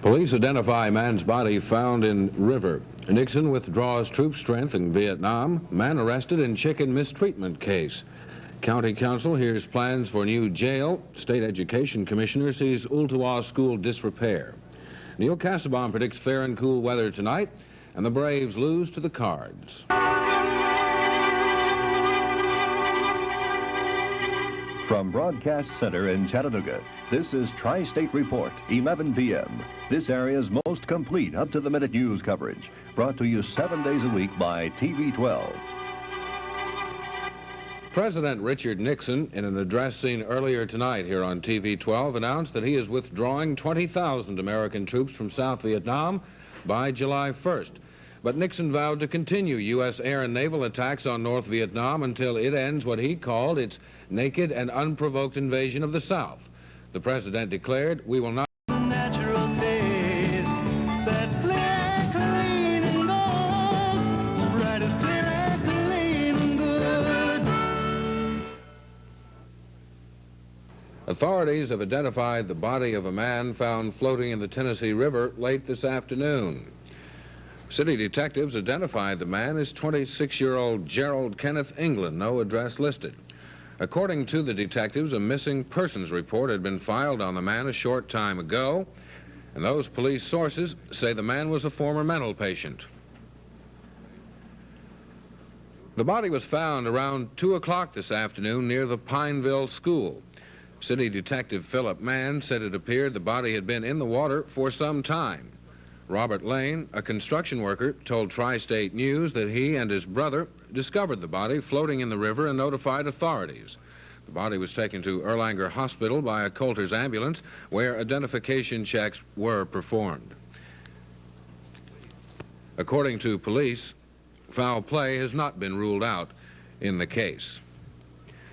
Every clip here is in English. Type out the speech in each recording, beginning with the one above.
Police identify man's body found in river. Nixon withdraws troop strength in Vietnam. Man arrested in chicken mistreatment case. County Council hears plans for new jail. State Education Commissioner sees Ooltewah School disrepair. Neal Kassebaum predicts fair and cool weather tonight, and the Braves lose to the Cards. From Broadcast Center in Chattanooga, this is Tri-State Report, 11 p.m. This area's most complete up-to-the-minute news coverage, brought to you 7 days a week by TV 12. President Richard Nixon, in an address seen earlier tonight here on TV 12, announced that he is withdrawing 20,000 American troops from South Vietnam by July 1st. But Nixon vowed to continue U.S. air and naval attacks on North Vietnam until it ends what he called its naked and unprovoked invasion of the South. The president declared, "We will not..." Natural taste that's clear, clean, and gold, so bright as clear, clean, and good. Authorities have identified the body of a man found floating in the Tennessee River late this afternoon. City detectives identified the man as 26-year-old Gerald Kenneth England, no address listed. According to the detectives, a missing persons report had been filed on the man a short time ago, and those police sources say the man was a former mental patient. The body was found around 2 o'clock this afternoon near the Pineville School. City Detective Philip Mann said it appeared the body had been in the water for some time. Robert Lane, a construction worker, told Tri-State News that he and his brother discovered the body floating in the river and notified authorities. The body was taken to Erlanger Hospital by a Coulter's ambulance, where identification checks were performed. According to police, foul play has not been ruled out in the case.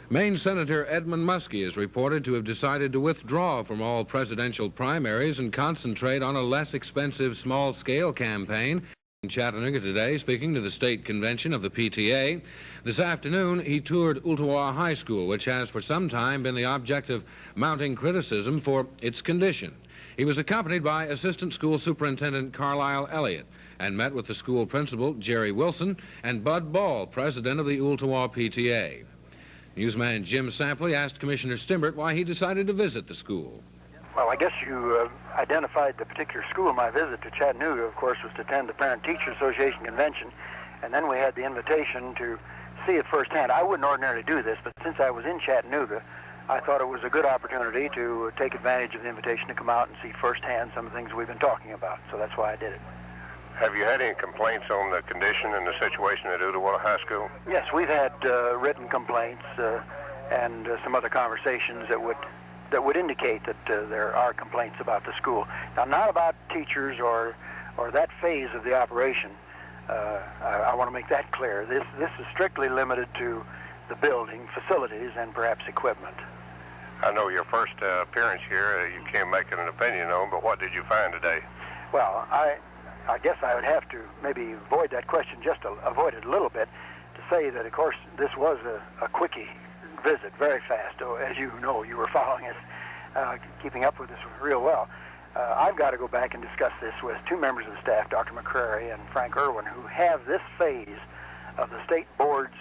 Maine Senator Edmund Muskie is reported to have decided to withdraw from all presidential primaries and concentrate on a less expensive small-scale campaign. In Chattanooga today, speaking to the state convention of the PTA, this afternoon he toured Ooltewah High School, which has for some time been the object of mounting criticism for its condition. He was accompanied by Assistant School Superintendent Carlisle Elliott and met with the school principal, Jerry Wilson, and Bud Ball, president of the Ooltewah PTA. Newsman Jim Sampley asked Commissioner Stimbert why he decided to visit the school. Well, I guess you identified the particular school. My visit to Chattanooga, of course, was to attend the Parent-Teacher Association convention, and then we had the invitation to see it firsthand. I wouldn't ordinarily do this, but since I was in Chattanooga, I thought it was a good opportunity to take advantage of the invitation to come out and see firsthand some of the things we've been talking about, so that's why I did it. Have you had any complaints on the condition and the situation at Ooltewah High School? Yes, we've had written complaints and some other conversations that would indicate that there are complaints about the school. Now, not about teachers or that phase of the operation. I want to make that clear. This is strictly limited to the building, facilities, and perhaps equipment. I know your first appearance here, you can't make an opinion on, but what did you find today? Well, I guess I would have to maybe avoid that question, just to avoid it a little bit, to say that, of course, this was a quickie visit, very fast. As you know, you were following us, keeping up with this real well. I've got to go back and discuss this with two members of the staff, Dr. McCrary and Frank Irwin, who have this phase of the state board's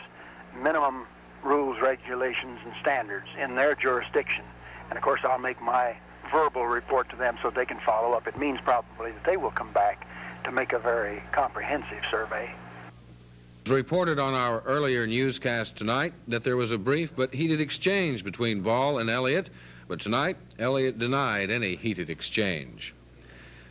minimum rules, regulations, and standards in their jurisdiction. And, of course, I'll make my verbal report to them so they can follow up. It means probably that they will come back to make a very comprehensive survey. It was reported on our earlier newscast tonight that there was a brief but heated exchange between Ball and Elliott, but tonight Elliott denied any heated exchange.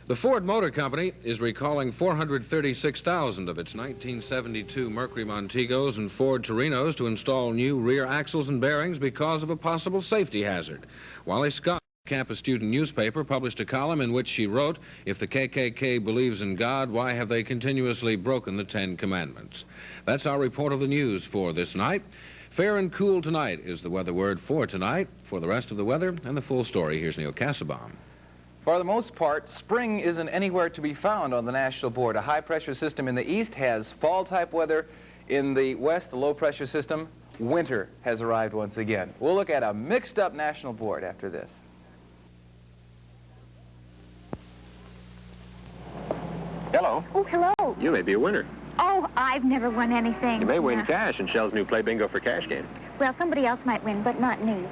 The Ford Motor Company is recalling 436,000 of its 1972 Mercury Montegos and Ford Torinos to install new rear axles and bearings because of a possible safety hazard. Wally Scott, Campus Student newspaper, published a column in which she wrote, "If the KKK believes in God, why have they continuously broken the 10 Commandments?" That's our report of the news for this night. Fair and cool tonight is the weather word for tonight. For the rest of the weather and the full story, here's Neal Kassebaum. For the most part, spring isn't anywhere to be found on the national board. A high-pressure system in the east has fall-type weather. In the west, the low-pressure system, winter has arrived once again. We'll look at a mixed-up national board after this. Hello. Oh, hello. You may be a winner. Oh, I've never won anything. You may win cash in Shell's new Play Bingo for Cash game. Well, somebody else might win, but not me.